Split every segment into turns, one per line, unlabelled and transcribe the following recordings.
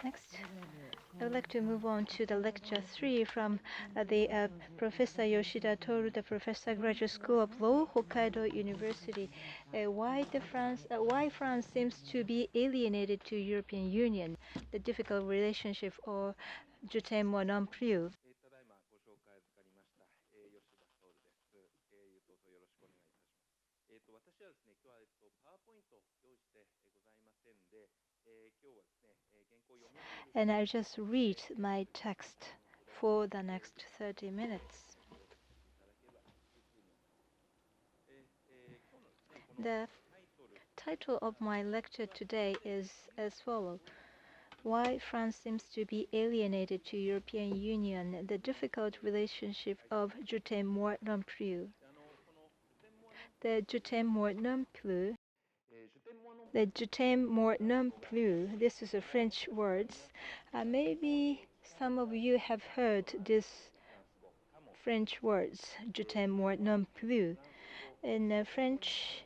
Next, I would like to move on to the lecture 3 from the Professor Yoshida Toru, the Professor, Graduate School of Law, Hokkaido University. Why France seems to be alienated to European Union, the difficult relationship, or Je t'aime moi non plus. And I just read my text for the next 30 minutes. The title of my lecture today is as follows: Why France seems to be alienated to European Union, the difficult relationship of Je t'aime moi non plus. The Je t'aime moi non plus. The Je t'aime moi non plus. This is a French word. Maybe some of you have heard this French words, Je t'aime moi non plus. In French,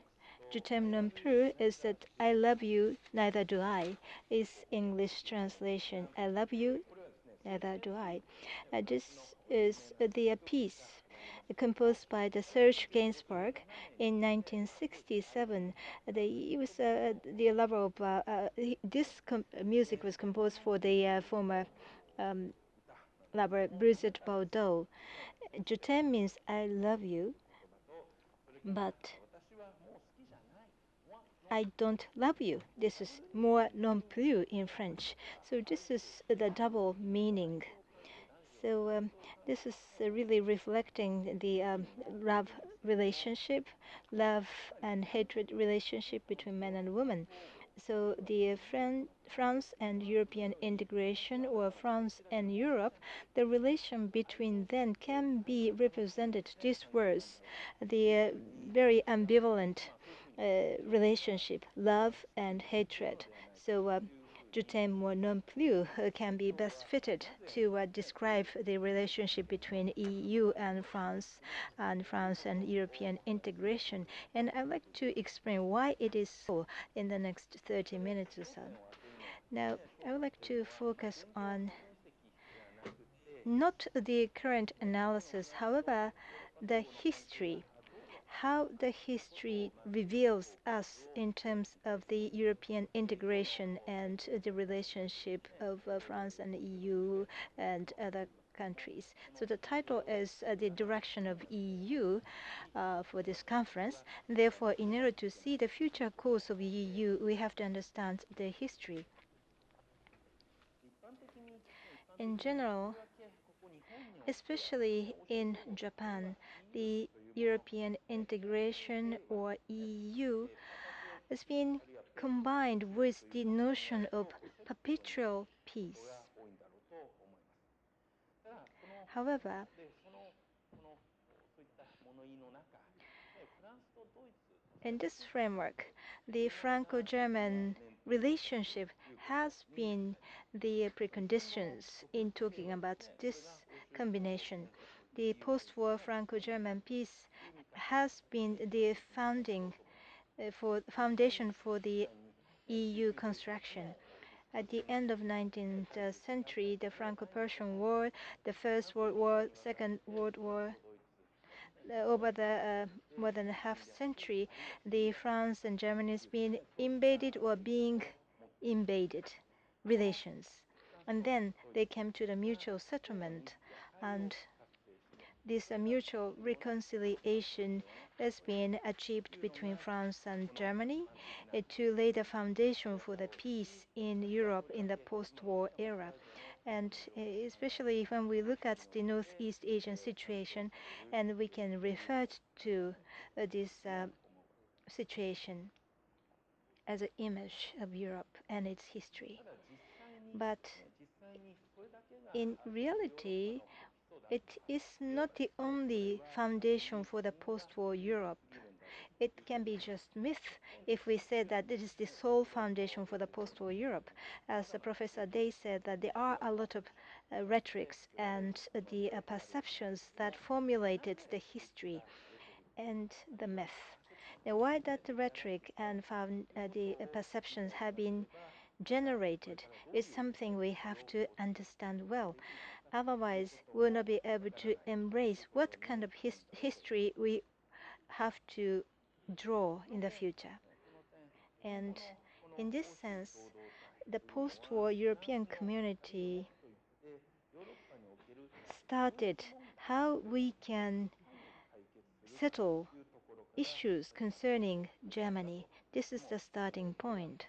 Je t'aime non plus is that I love you, neither do I, is English translation. I love you, neither do I. This is the piece composed by the Serge Gainsbourg in 1967. The lover of this music was composed for the former lover Brigitte Bardot. Je t'aime means I love you, but I don't love you. This is moi non plus in French. So this is the double meaning. So this is really reflecting the love relationship, love and hatred relationship between men and women. So the France and European integration, or France and Europe, the relation between them can be represented these words, the very ambivalent relationship, love and hatred. So Je t'aime moi non plus can be best fitted to describe the relationship between EU and France and European integration. And I'd like to explain why it is so in the next 30 minutes or so. Now, I would like to focus on not the current analysis, however, the history, how the history reveals us in terms of the European integration and the relationship of France and the EU and other countries. So the title is The Direction of EU for this conference. Therefore, in order to see the future course of EU, we have to understand the history. In general, especially in Japan, the European integration, or EU, has been combined with the notion of perpetual peace. However, in this framework, the Franco-German relationship has been the preconditions in talking about this combination. The post-war Franco-German peace has been the foundation for the EU construction. At the end of 19th century, the Franco-Prussian War, the First World War, Second World War, over the more than a half century, the France and Germany has been invaded or being invaded relations. And then they came to the mutual settlement, and this mutual reconciliation has been achieved between France and Germany to lay the foundation for the peace in Europe in the post-war era. And especially when we look at the Northeast Asian situation, and we can refer to this situation as an image of Europe and its history. But in reality, it is not the only foundation for the post-war Europe. It can be just myth if we say that it is the sole foundation for the post-war Europe. As Professor Day said, that there are a lot of rhetorics and the perceptions that formulated the history and the myth. Now, why that rhetoric and the perceptions have been generated is something we have to understand well. Otherwise, we'll not be able to embrace what kind of history we have to draw in the future. And in this sense, the post-war European community started how we can settle issues concerning Germany. This is the starting point.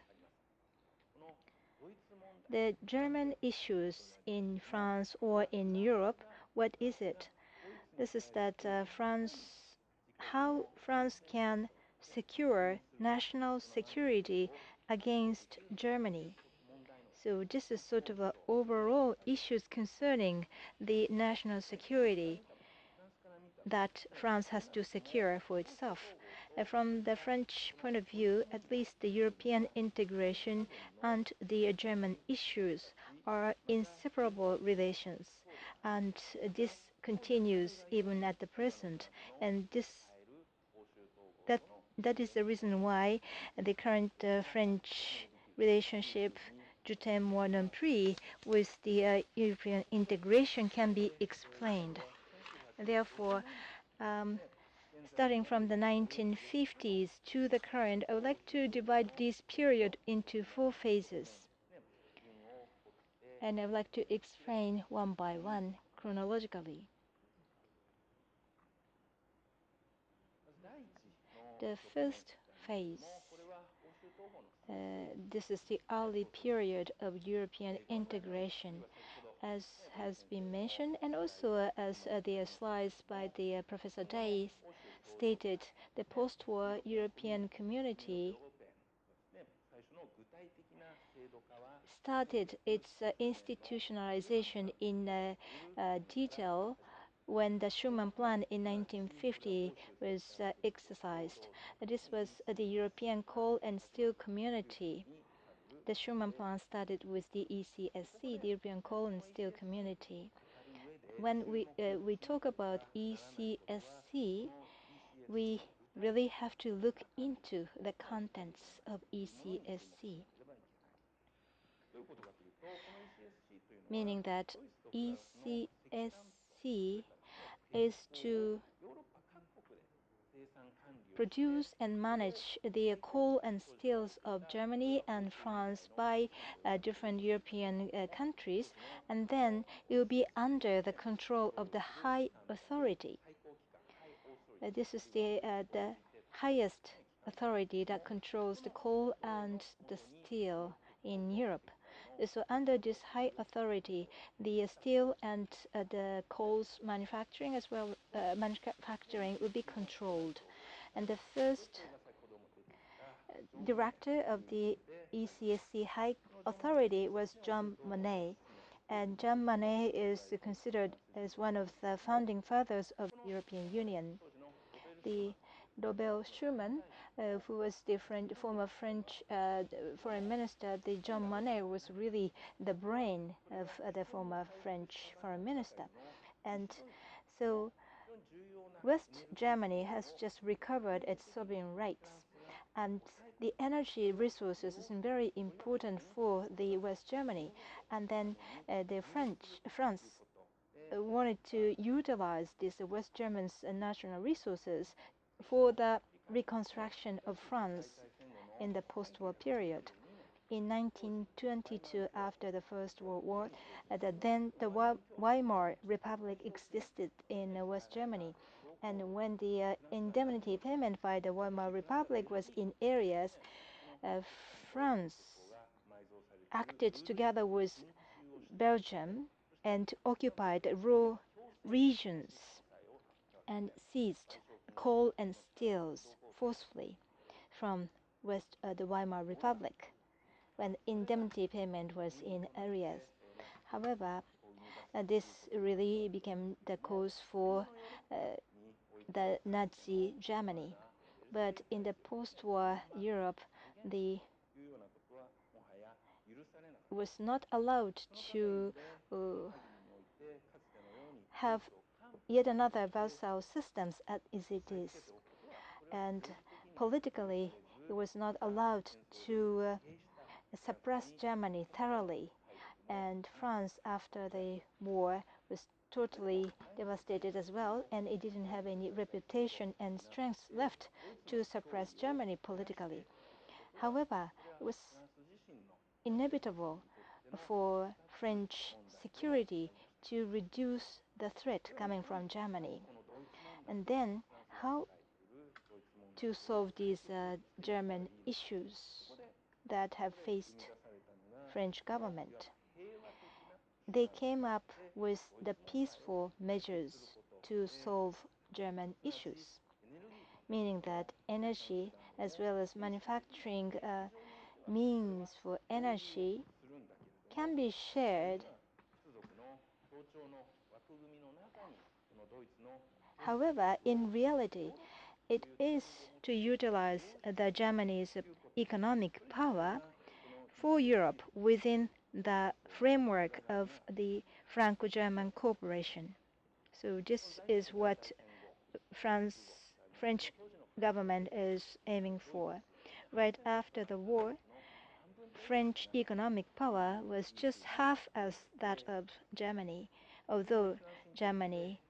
The German issues in France or in Europe, what is it? This is that how France can secure national security against Germany. So this is sort of overall issues concerning the national security that France has to secure for itself. From the French point of view, at least the European integration and the German issues are inseparable relations, and this continues even at the present. And that is the reason why the current French relationship, Jütem or non pris, with the European integration can be explained. Therefore, starting from the 1950s to the current, I would like to divide this period into 4 phases. And I would like to explain one by one chronologically. The first phase, this is the early period of European integration, as has been mentioned, and also as the slides by the Professor Day stated, the post-war European community started its institutionalization in detail when the Schuman Plan in 1950 was exercised. This was the European Coal and Steel Community. The Schuman Plan started with the ECSC, the European Coal and Steel Community. When we talk about ECSC, we really have to look into the contents of ECSC. Meaning that ECSC is to produce and manage the coal and steels of Germany and France by different European countries, and then it will be under the control of the high authority. This is the highest authority that controls the coal and the steel in Europe. So under this high authority, the steel and the coal's manufacturing as well manufacturing will be controlled. And the first director of the ECSC High Authority was Jean Monnet. And Jean Monnet is considered as one of the founding fathers of the European Union. The Robert Schuman, who was the former French foreign minister, the Jean Monnet was really the brain of the former French foreign minister. And so West Germany has just recovered its sovereign rights, and the energy resources is very important for the West Germany. And then France wanted to utilize these West Germans' national resources for the reconstruction of France in the post-war period. In 1922, after the First World War, the Weimar Republic existed in West Germany. And when the indemnity payment by the Weimar Republic was in areas, France acted together with Belgium and occupied rural regions and seized coal and steels forcefully from the Weimar Republic when indemnity payment was in areas. However, this really became the cause for the Nazi Germany. But in the post-war Europe, was not allowed to have yet another vassal systems as it is. And politically, it was not allowed to suppressed Germany thoroughly, and France after the war was totally devastated as well, and it didn't have any reputation and strength left to suppress Germany politically. However, it was inevitable for French security to reduce the threat coming from Germany. And then how to solve these German issues that have faced French government. They came up with the peaceful measures to solve German issues, meaning that energy as well as manufacturing means for energy can be shared. However, in reality, it is to utilize the Germany's economic power for Europe within the framework of the Franco-German cooperation. So this is what French government is aiming for. Right after the war, French economic power was just half as that of Germany, although Germany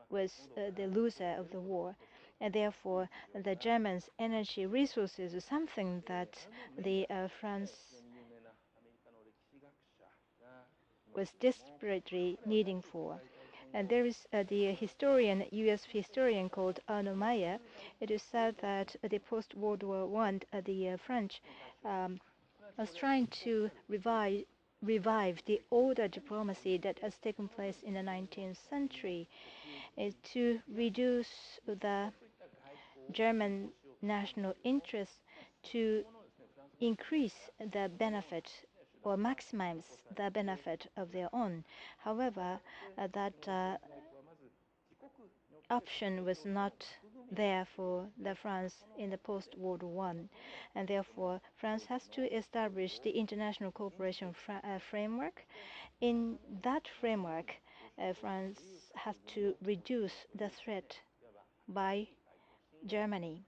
was the loser of the war, and therefore the Germans' energy resources is something that the France was desperately needing for. And there is the historian, U.S. historian called Arno Meyer. It is said that the post-World War I, the French was trying to revive the older diplomacy that has taken place in the 19th century to reduce the German national interest to increase the benefit or maximize the benefit of their own. However, that option was not there for the France in the post-World War I, and therefore France has to establish the international cooperation framework. In that framework, France has to reduce the threat by Germany,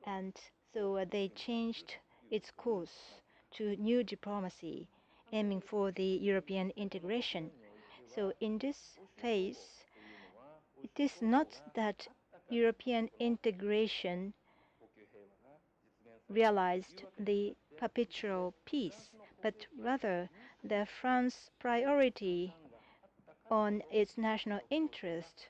and so they changed its course to new diplomacy, aiming for the European integration. So in this phase, it is not that European integration realized the perpetual peace, but rather the France priority on its national interest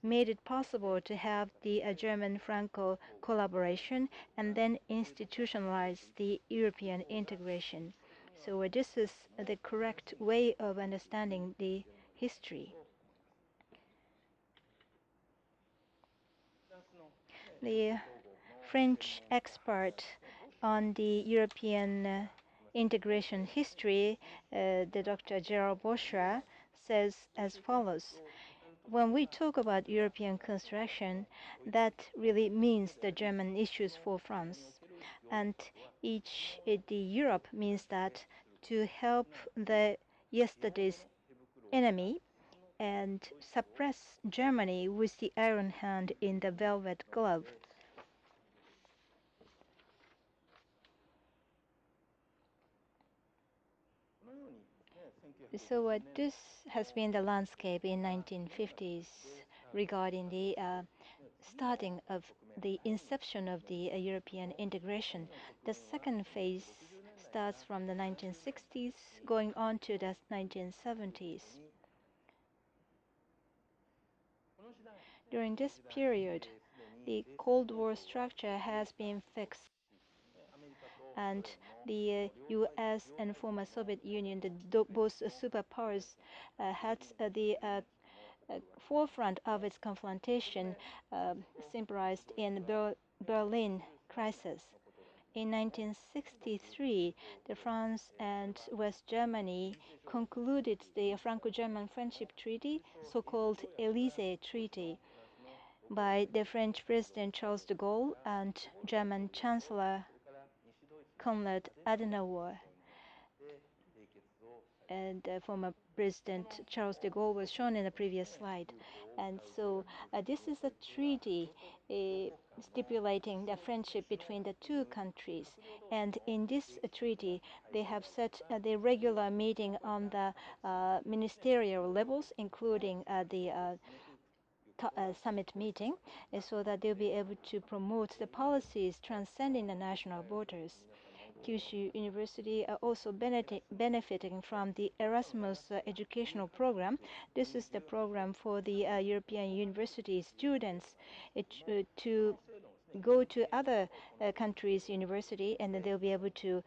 made it possible to have the German-Franco collaboration and then institutionalize the European integration. So this is the correct way of understanding the history. The French expert on the European integration history, the Dr. Gerald Boschra, says as follows: when we talk about European construction, that really means the German issues for France. And the Europe means that to help the yesterday's enemy and suppress Germany with the iron hand in the velvet glove. So this has been the landscape in 1950s regarding the starting of the inception of the European integration. The second phase starts from the 1960s going on to the 1970s. During this period, the Cold War structure has been fixed, and the US and former Soviet Union, both superpowers, had the forefront of its confrontation symbolized in Berlin crisis. In 1963, France and West Germany concluded the Franco-German Friendship Treaty, so-called Élysée Treaty, by the French President Charles de Gaulle and German Chancellor Konrad Adenauer, and former President Charles de Gaulle was shown in the previous slide. And so this is a treaty stipulating the friendship between the two countries. And in this treaty, they have set the regular meeting on the ministerial levels, including the summit meeting, so that they'll be able to promote the policies transcending the national borders. Kyushu University are also benefiting from the Erasmus educational program. This is the program for the European university students to go to other countries' university, and then they'll be able to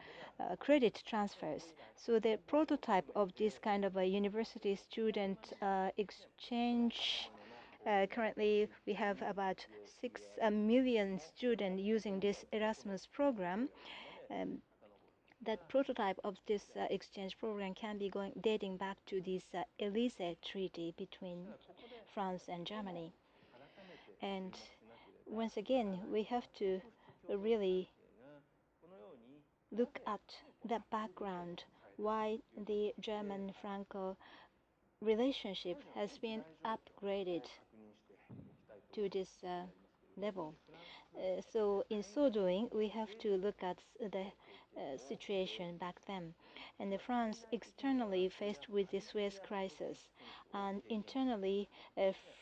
credit transfers. So the prototype of this kind of a university student exchange, currently we have about 6 million students using this Erasmus program. That prototype of this exchange program can be dating back to this Elysee Treaty between France and Germany. And once again, we have to really look at the background, why the German-Franco relationship has been upgraded to this level. So in so doing, we have to look at the situation back then. And France externally faced with the Suez crisis, and internally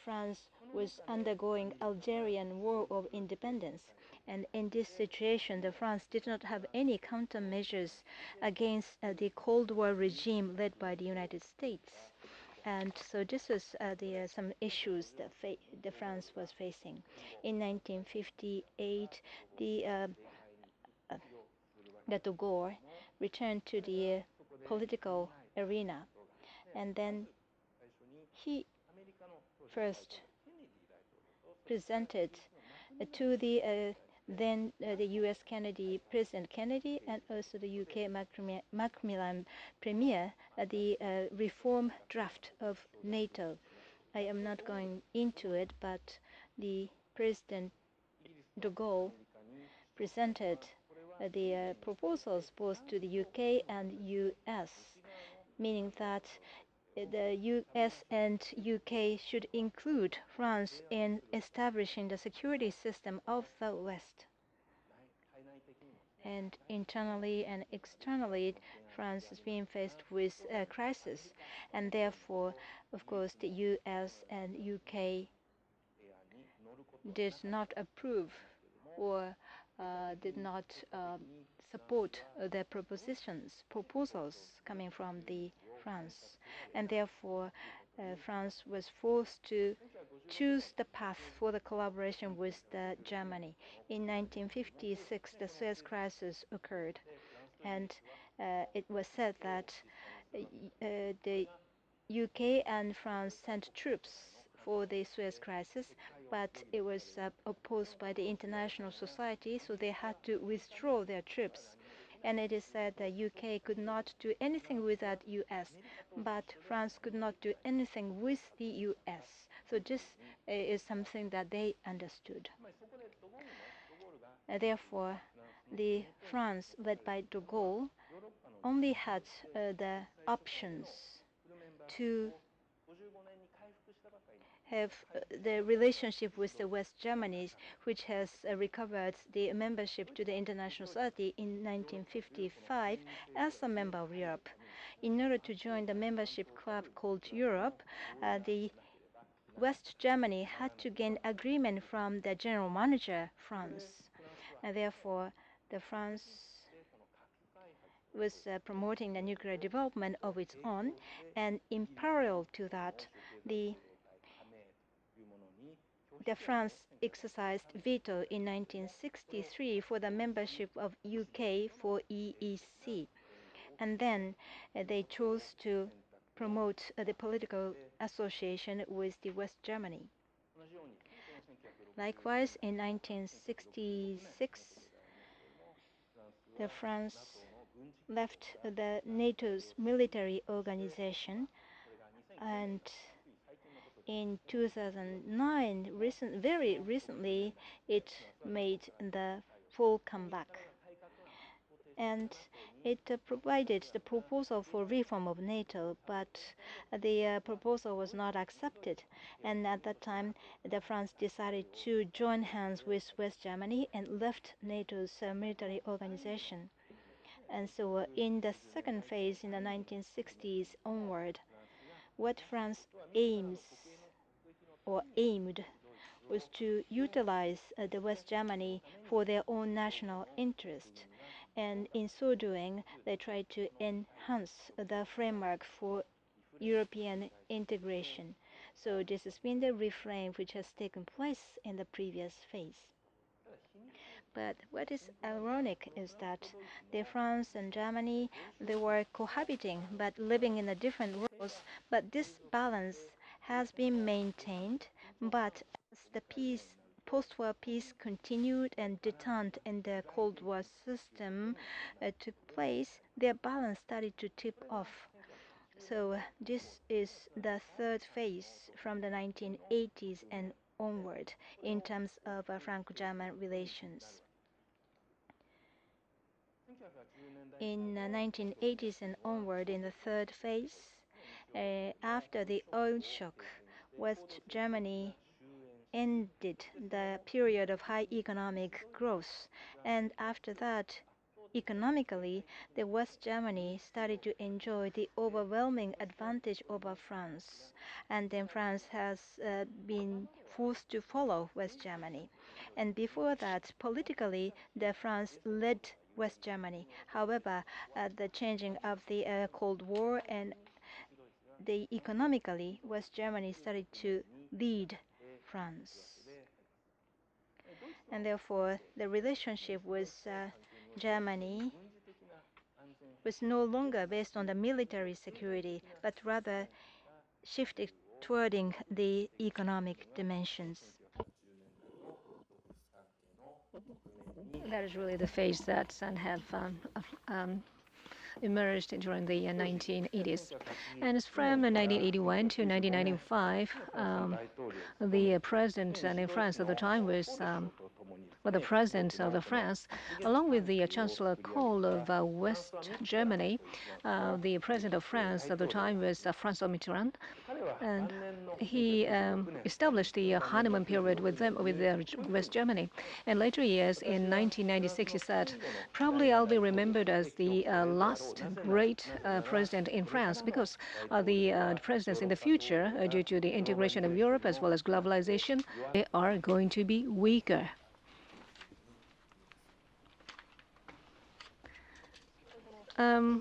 France was undergoing Algerian War of Independence. And in this situation, France did not have any countermeasures against the Cold War regime led by the United States. And so this is some issues that France was facing. In 1958, the de Gaulle returned to the political arena, and then he first presented to the then the U.S. President Kennedy, and also the UK Macmillan Premier, the reform draft of NATO. I am not going into it, but the President de Gaulle presented the proposals both to the UK and US, meaning that the US and UK should include France in establishing the security system of the West. And internally and externally, France is being faced with a crisis, and therefore, of course, the US and UK did not approve or did not support the proposals coming from the France, and therefore France was forced to choose the path for the collaboration with Germany. In 1956, the Suez crisis occurred, and it was said that the UK and France sent troops for the Suez crisis, but it was opposed by the international society, so they had to withdraw their troops. And it is said that UK could not do anything without US, but France could not do anything with the US. So this is something that they understood. Therefore, the France led by de Gaulle only had the options to have the relationship with the West Germany, which has recovered the membership to the International Society in 1955 as a member of Europe. In order to join the membership club called Europe, the West Germany had to gain agreement from the general manager, France. And therefore, the France was promoting the nuclear development of its own, and in parallel to that, the France exercised veto in 1963 for the membership of UK for EEC. And then they chose to promote the political association with the West Germany. Likewise, in 1966, the France left the NATO's military organization, and in 2009, very recently, it made the full comeback. and it provided the proposal for reform of NATO, but the proposal was not accepted. And at that time, France decided to join hands with West Germany and left NATO's military organization. And so in the second phase, in the 1960s onward, what France aimed was to utilize the West Germany for their own national interest. And in so doing, they tried to enhance the framework for European integration. So this has been the refrain which has taken place in the previous phase. But what is ironic is that France and Germany, they were cohabiting but living in a different worlds. But this balance has been maintained. But as the post-war peace continued and detente in the Cold War system took place, their balance started to tip off. So this is the third phase from the 1980s and onward in terms of Franco-German relations. In the 1980s and onward, in the third phase, after the oil shock, West Germany ended the period of high economic growth, and after that, economically, the West Germany started to enjoy the overwhelming advantage over France, and then France has been forced to follow West Germany. And before that, politically, the France led West Germany. However, the changing of the Cold War and the economically, West Germany started to lead France. And therefore, the relationship with Germany was no longer based on the military security, but rather shifted towarding the economic dimensions.
That is really the phase that have emerged during the 1980s. And it's from 1981 to 1995, the president in France at the time was the president of France, along with the Chancellor Kohl of West Germany. The president of France at the time was François Mitterrand, and he established the honeymoon period with them, with West Germany. In later years, in 1996, he said, "Probably I'll be remembered as the last great president in France, because the presidents in the future, due to the integration of Europe as well as globalization, they are going to be weaker."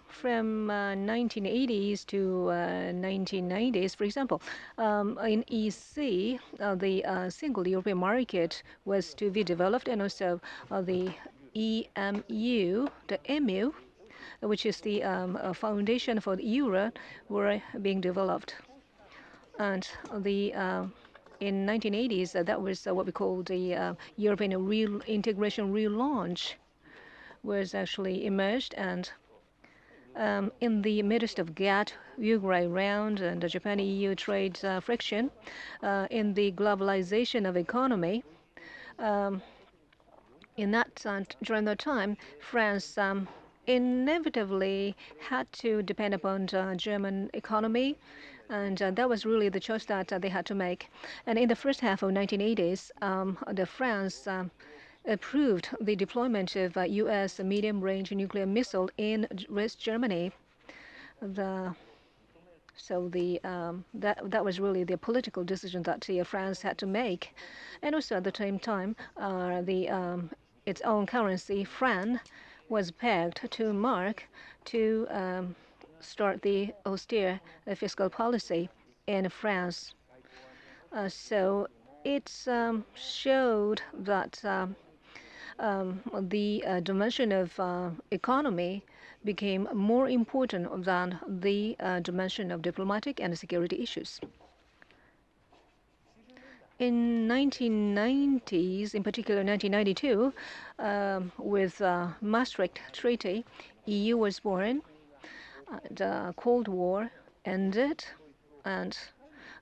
From 1980s to 1990s, for example, in EC, the single European market was to be developed, and also the EMU, the EMU, which is the foundation for the euro, were being developed. And the in 1980s, that was what we call the European integration relaunch was actually emerged, and in the midst of GATT, Uruguay round, and the Japan-EU trade friction, in the globalization of economy, during that time, France inevitably had to depend upon the German economy, and that was really the choice that they had to make. And in the first half of 1980s, the France approved the deployment of U.S. medium-range nuclear missile in West Germany. That was really the political decision that France had to make, and also at the same time, its own currency, franc, was pegged to mark to start the austere fiscal policy in France. So it showed that the dimension of economy became more important than the dimension of diplomatic and security issues. In 1990s, in particular 1992, with Maastricht Treaty, EU was born. The Cold War ended, and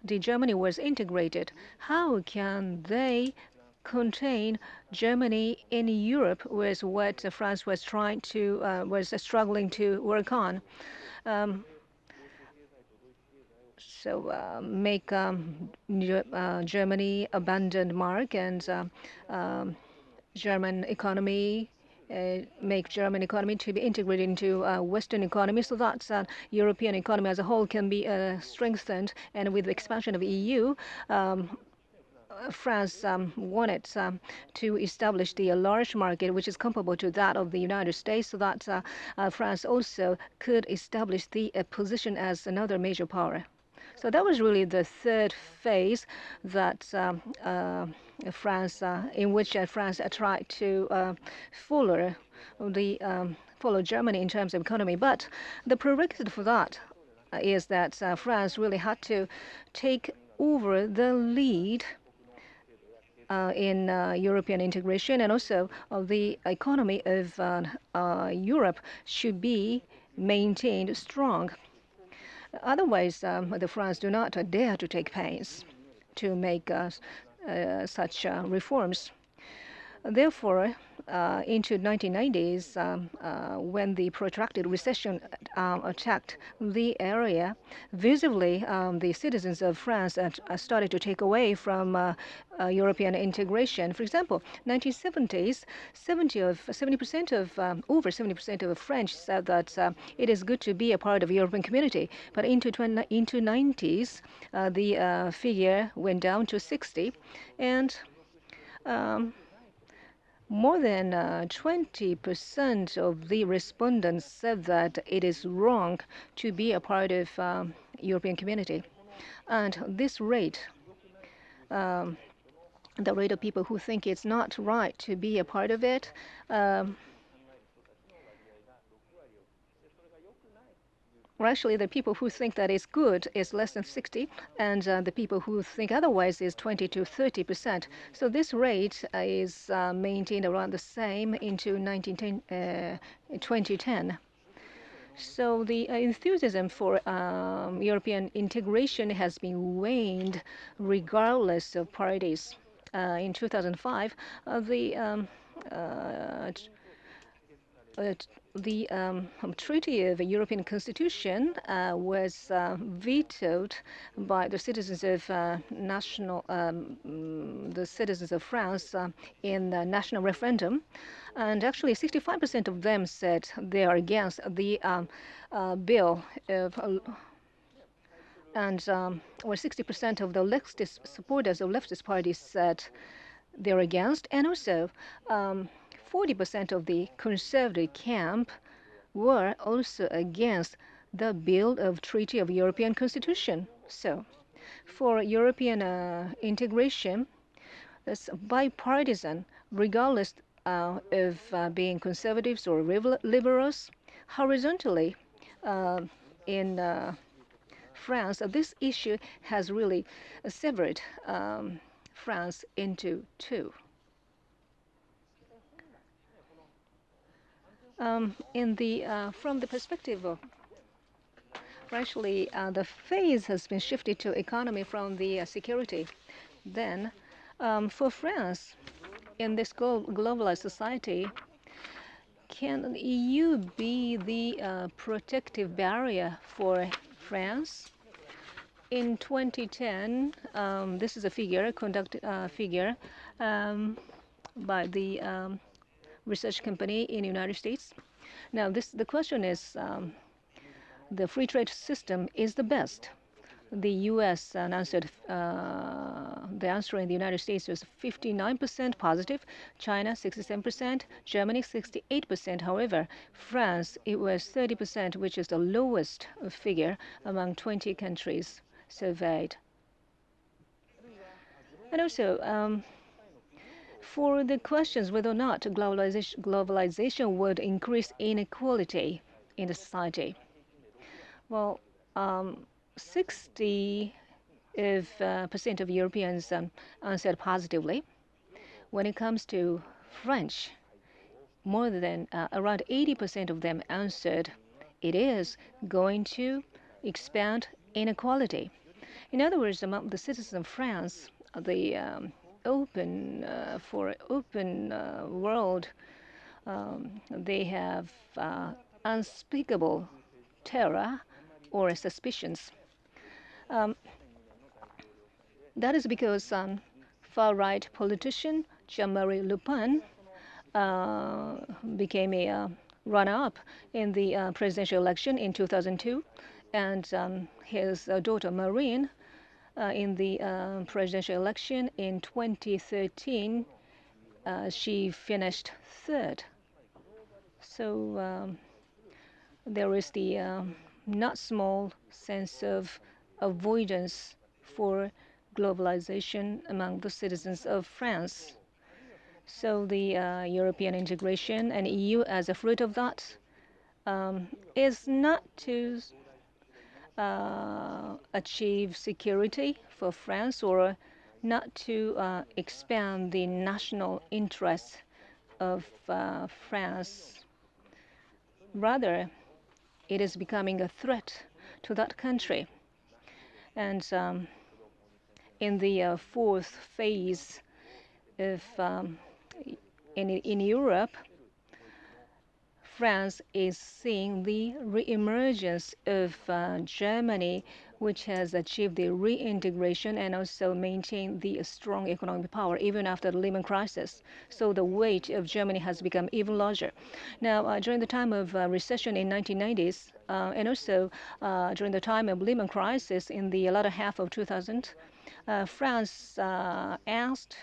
the Germany was integrated. How can they contain Germany in Europe was what France was struggling to work on. Make Germany abandon mark and German economy. Make German economy to be integrated into Western economy, so that European economy as a whole can be strengthened. And with the expansion of EU, France wanted to establish the large market, which is comparable to that of the United States, so that France also could establish the position as another major power. So that was really the third phase that France, in which France tried to follow Germany in terms of economy. But the prerequisite for that is that France really had to take over the lead in European integration, and also the economy of Europe should be maintained strong. Otherwise, the France do not dare to take pains to make such reforms. Therefore, into 1990s, when the protracted recession attacked the area, visibly the citizens of France started to take away from European integration. For example, 1970s, over 70% of French said that it is good to be a part of the European community. But into 90s, the figure went down to 60, and more than 20% of the respondents said that it is wrong to be a part of European community. And this rate, the rate of people who think it's not right to be a part of it, well, actually, the people who think that it's good is less than 60, and the people who think otherwise is 20 to 30%. So this rate is maintained around the same into 2010. So the enthusiasm for European integration has been waned regardless of parties. In 2005, the Treaty of the European Constitution was vetoed by the citizens of the citizens of France in the national referendum, and actually 65% of them said they are against the bill and 60% of the leftist supporters of leftist parties said they're against, and also 40% of the conservative camp were also against the bill of Treaty of European Constitution. So, for European integration, it's bipartisan, regardless of being conservatives or liberals. Horizontally, in France, this issue has really severed France into two. From the perspective of, actually, the phase has been shifted to economy from the security. Then, for France, in this globalized society, can the EU be the protective barrier for France? In 2010, this is a figure by the research company in the United States. Now, the question is, the free trade system is the best. The U.S. answered, the answer in the United States was 59% positive, China 67%, Germany 68%. However, France, it was 30%, which is the lowest figure among 20 countries surveyed. And also, for the questions whether or not globalization would increase inequality in the society, well, 60% of Europeans answered positively. When it comes to French, more than around 80% of them answered it is going to expand inequality. In other words, among the citizens of France, the open world. They have unspeakable terror or suspicions. That is because far-right politician Jean-Marie Le Pen became a runner-up in the presidential election in 2002, and his daughter Marine in the presidential election in 2013, she finished third. So there is the not small sense of avoidance for globalization among the citizens of France. So the European integration and EU as a fruit of that is not to achieve security for France or not to expand the national interests of France. Rather, it is becoming a threat to that country. And in the fourth phase of in Europe, France is seeing the re-emergence of Germany, which has achieved the reintegration and also maintained the strong economic power even after the Lehman crisis. So the weight of Germany has become even larger. Now, during the time of recession in 1990s, and also during the time of Lehman crisis in the latter half of 2000, France asked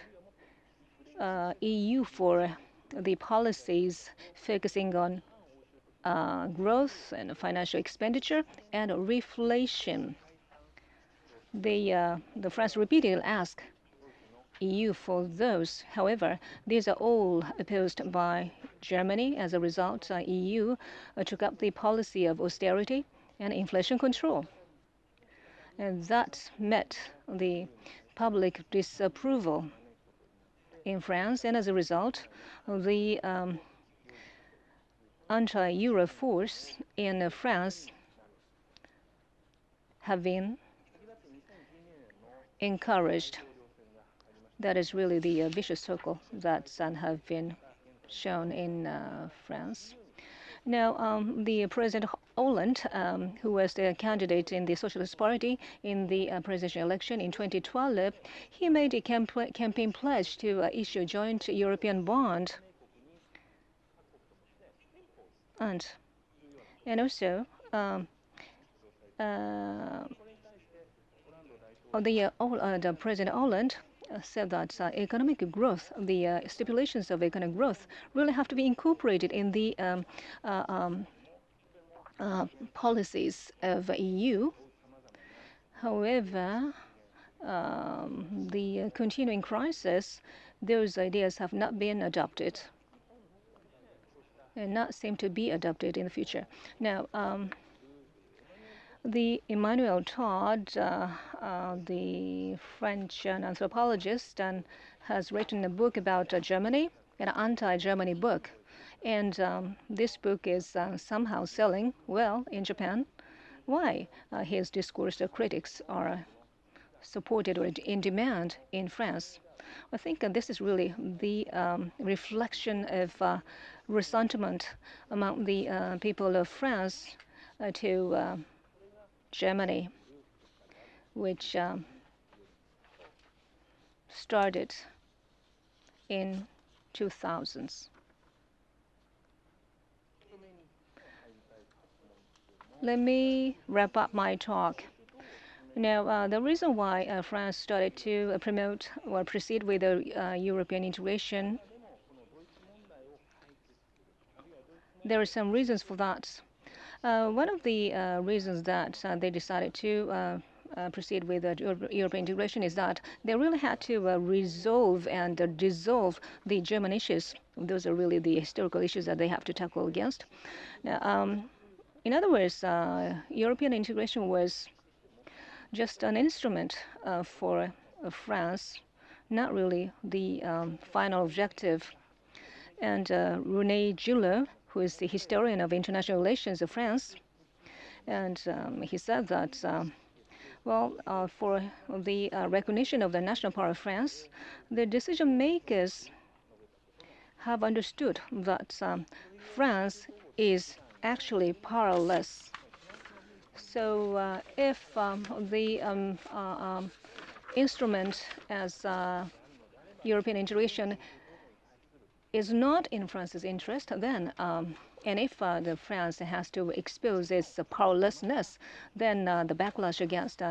EU for the policies focusing on growth and financial expenditure and reflation. The France repeatedly asked EU for those. However, these are all opposed by Germany. As a result, EU took up the policy of austerity and inflation control. And that met the public disapproval in France, and as a result, the anti-Euro force in France have been encouraged. That is really the vicious circle that have been shown in France. Now, the President Hollande, who was the candidate in the Socialist Party in the presidential election in 2012, he made a campaign pledge to issue a joint European bond. And also, the President Hollande said that economic growth, the stipulations of economic growth, really have to be incorporated in the policies of EU. However, the continuing crisis, those ideas have not been adopted and not seem to be adopted in the future. Now, the Emmanuel Todd, the French anthropologist, has written a book about Germany, an anti-Germany book. And this book is somehow selling well in Japan. Why? His discourse critics are supported or in demand in France. I think this is really the reflection of resentment among the people of France to Germany, which started in 2000s. Let me wrap up my talk. Now, the reason why France started to promote or proceed with the European integration, there are some reasons for that. One of the reasons that they decided to proceed with European integration is that they really had to resolve and dissolve the German issues. Those are really the historical issues that they have to tackle against. Now, in other words, European integration was just an instrument for France, not really the final objective. And René Gillot, who is the historian of international relations of France, and he said that Well, for the recognition of the national power of France, the decision makers have understood that France is actually powerless. So if the instrument as European integration is not in France's interest, then and if the France has to expose its powerlessness, then the backlash against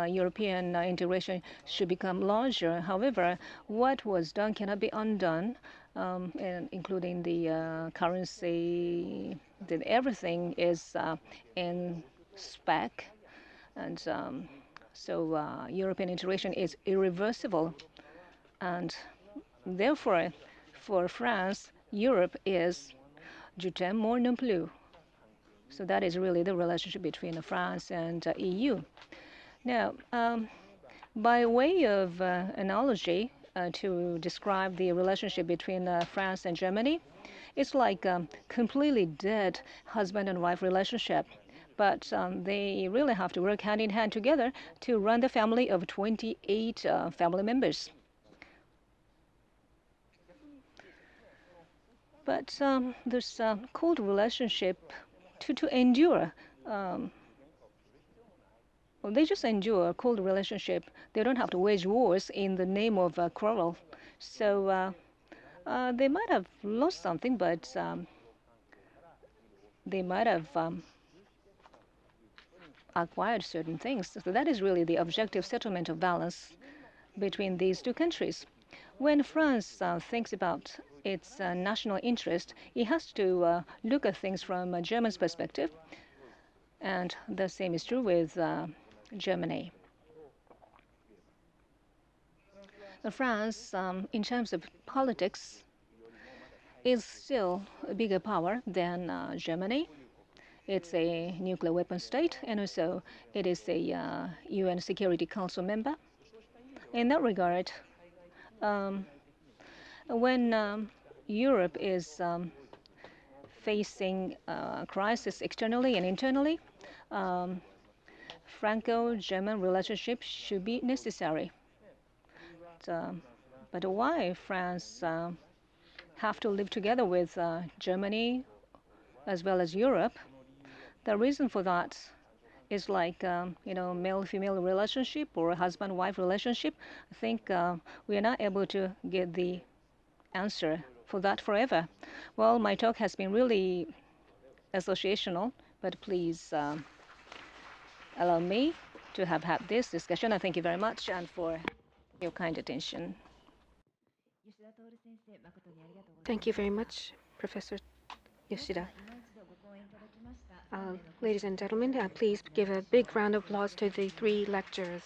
European integration should become larger. However, what was done cannot be undone, and including the currency. That everything is in spec, and so European integration is irreversible, and therefore, for France, Europe is Jütem or non plus. So that is really the relationship between France and EU. Now, by way of analogy to describe the relationship between France and Germany, it's like a completely dead husband and wife relationship. But they really have to work hand in hand together to run the family of 28 family members. But this cold relationship to endure, well, they just endure a cold relationship. They don't have to wage wars in the name of quarrel. So they might have lost something, but they might have acquired certain things. So that is really the objective settlement of balance between these two countries. When France thinks about its national interest, it has to look at things from a German's perspective, and the same is true with Germany. France, in terms of politics, is still a bigger power than Germany. It's a nuclear weapon state, and also it is a UN Security Council member. In that regard, when Europe is facing a crisis externally and internally, Franco-German relationship should be necessary. But why France have to live together with Germany as well as Europe? The reason for that is like male-female relationship or husband-wife relationship. I think we are not able to get the answer for that forever. Well, my talk has been really associational, but please allow me to have had this discussion. I thank you very much and for your kind attention.
Thank you very much, Professor Yoshida. Ladies and gentlemen, please give a big round of applause to the three lecturers.